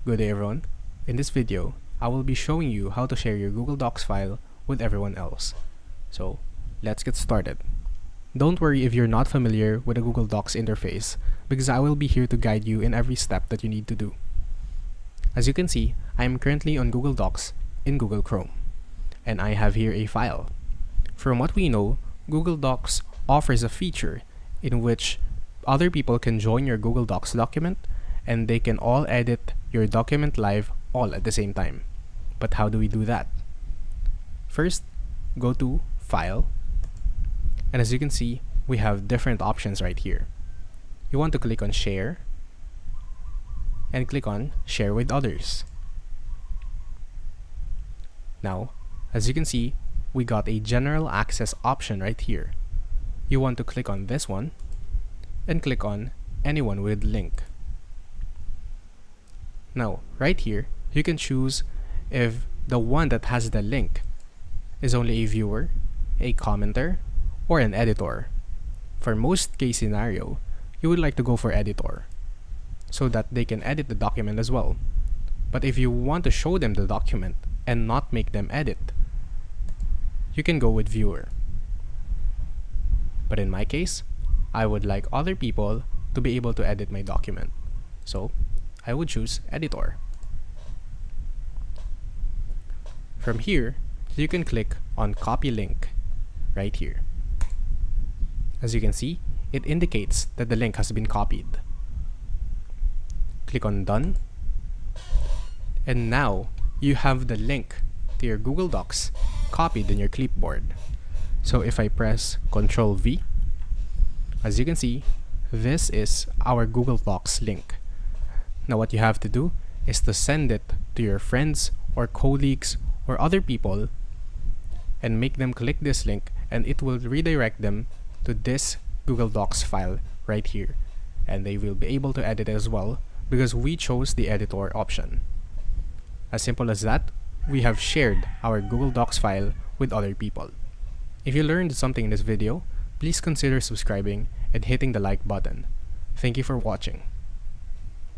Good day everyone. In this video, I will be showing you how to share your Google Docs file with everyone else. So, let's get started. Don't worry if you're not familiar with the Google Docs interface, because I will be here to guide you in every step that you need to do. As you can see, I am currently on Google Docs in Google Chrome, and I have here a file. From what we know, Google Docs offers a feature in which other people can join your Google Docs document and they can all edit your document live all at the same time. But how do we do that? First, go to File, and as you can see, we have different options right here. You want to click on Share and click on Share with Others. Now, as you can see, we got a general access option right here. You want to click on this one and click on Anyone with Link. Now, right here, you can choose if the one that has the link is only a viewer, a commenter, or an editor. For most case scenario, you would like to go for editor so that they can edit the document as well. But if you want to show them the document and not make them edit, you can go with viewer. But in my case, I would like other people to be able to edit my document. So I would choose editor. From here, you can click on copy link right here. As you can see, it indicates that the link has been copied. Click on done. And now you have the link to your Google Docs copied in your clipboard. So if I press Ctrl V, as you can see, this is our Google Docs link. Now what you have to do is to send it to your friends or colleagues or other people and make them click this link, and it will redirect them to this Google Docs file right here, and they will be able to edit it as well because we chose the editor option. As simple as that, we have shared our Google Docs file with other people. If you learned something in this video, please consider subscribing and hitting the like button. Thank you for watching.